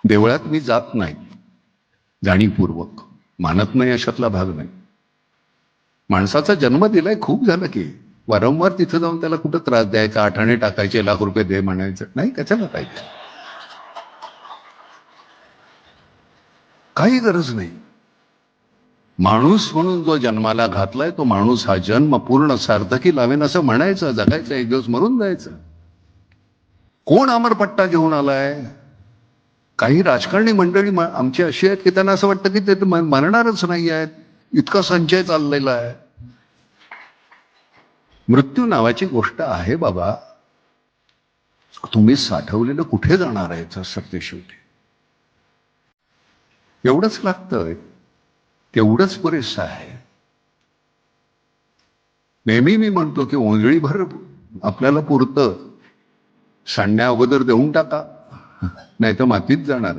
देवळात मी जात नाही जाणीवपूर्वक, मानत नाही अशातला भाग नाही. माणसाचा जन्म दिलाय, खूप झालं की. वारंवार तिथं जाऊन त्याला कुठं त्रास द्यायचा, आठाणे टाकायचे, ₹1,00,000 दे म्हणायचं नाही, कशाला पाहिजे? काही गरज नाही. माणूस म्हणून जो जन्माला घातलाय तो माणूस हा जन्म पूर्ण सार्थकी लावेन असं म्हणायचं, जगायचं, एक दिवस मरून जायचं. कोण अमरपट्टा घेऊन आलाय? काही राजकारणी मंडळी आमची अशी आहेत की त्यांना असं वाटतं की ते मरणारच नाही आहेत, इतका संचय चाललेला आहे. मृत्यू नावाची गोष्ट आहे बाबा, तुम्ही साठवलेलं कुठे जाणार आहे सत्य शेवटी. एवढंच लागतं, तेवढंच पुरेसं आहे. नेहमी मी म्हणतो की ओंजळीभर आपल्याला पुरतं, सांडण्या अगोदर देऊन टाका, नाही तर मातीत जाणार आहे.